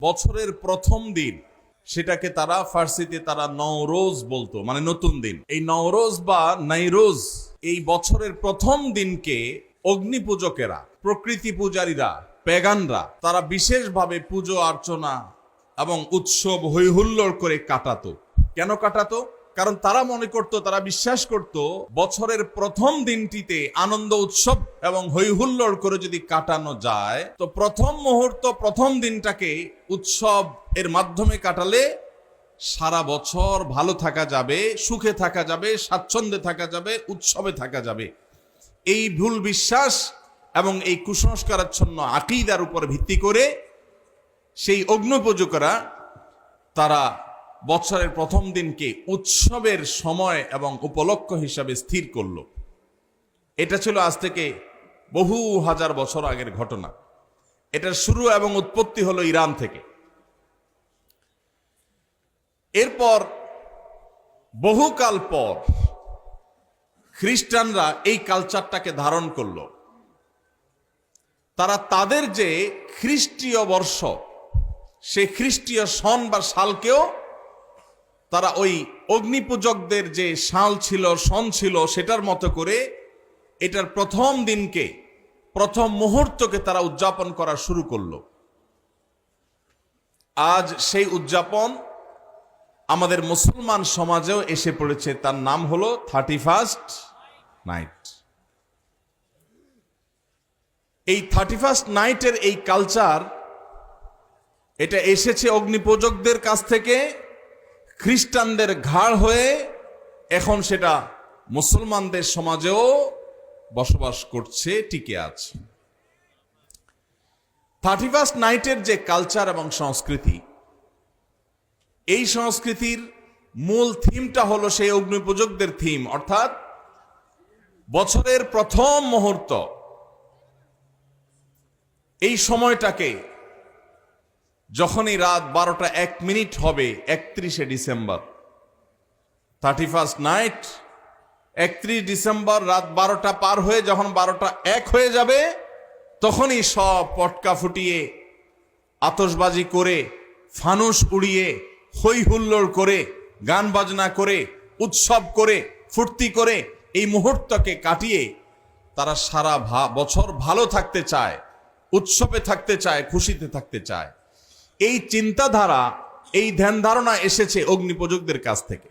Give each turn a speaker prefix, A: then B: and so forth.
A: বছরের প্রথম দিন, সেটাকে তারা ফার্সিতে তারা নওরোজ বলতো, মানে নতুন দিন। এই নওরোজ বা নাইরোজ, এই বছরের প্রথম দিনকে অগ্নি পূজকেরা, প্রকৃতি পূজারীরা, পেগানরা তারা বিশেষভাবে পুজো অর্চনা এবং উৎসব হৈহুল্লোড় করে কাটাতো। কেন কাটাতো? কারণ তারা মনে করত, তারা বিশ্বাস করত, বছরের প্রথম দিনটিতে আনন্দ উৎসব এবং হৈহুল্লোড় করে যদি কাটানো যায়, তো প্রথম মুহূর্ত, প্রথম দিনটাকে উৎসব এর মাধ্যমে কাটালে সারা বছর ভালো থাকা যাবে, সুখে থাকা যাবে, স্বাচ্ছন্দ্যে থাকা যাবে, উৎসবে থাকা যাবে। এই ভুল বিশ্বাস এবং এই কুসংস্কারাচ্ছন্ন আকীদার উপর ভিত্তি করে সেই অগ্নিপূজকেরা তারা বছরের প্রথম দিনকে উৎসবের সময় এবং উপলক্ষ হিসাবে স্থির করল। এটা ছিল আজ থেকে বহু হাজার বছর আগের ঘটনা। এটার শুরু এবং উৎপত্তি হলো ইরান থেকে। এরপর বহুকাল পর খ্রিস্টানরা এই কালচারটাকে ধারণ করলো। তারা তাদের যে খ্রিস্টীয় বর্ষ, সেই খ্রিস্টীয় সন বা সালকেও তারা ওই অগ্নিপূজকদের যে সাল ছিল, সন ছিল, সেটার মতো করে এটার প্রথম দিনকে, প্রথম মুহূর্তকে তারা উদযাপন করা শুরু করলো। আজ সেই উদযাপন আমাদের মুসলমান সমাজেও এসে পড়েছে। তার নাম হলো 31st নাইট। এই 31st নাইটের এই কালচার, এটা এসেছে অগ্নিপূজকদের কাছ থেকে, খ্রিস্টানদের ঘাড় হয়ে এখন সেটা মুসলমানদের সমাজেও বসবাস করছে, টিকে আছে। 31st নাইটের যে কালচার এবং সংস্কৃতি, এই সংস্কৃতির মূল থিমটা হলো সেই অগ্নিপূজকদের থিম, অর্থাৎ বছরের প্রথম মুহূর্ত, এই সময়টাকে যখনই রাত 12টা 1 মিনিট হবে, 31শে ডিসেম্বর, 31st নাইট, 31 ডিসেম্বর রাত 12টা পার হয়ে যখন 12টা 1 হয়ে যাবে, তখনই সব পটকা ফুটিয়ে, আতশবাজি করে, ফানুস উড়িয়ে, হই হুল্লোড় করে, গান বাজনা করে, উৎসব করে, ফুর্তি করে এই মুহূর্তকে কাটিয়ে তারা সারা বছর ভালো থাকতে চায়, উৎসবে থাকতে চায়, খুশিতে থাকতে চায়। এই চিন্তাধারা, এই ধ্যান ধারণা এসেছে অগ্নিপূজকদের কাছ থেকে।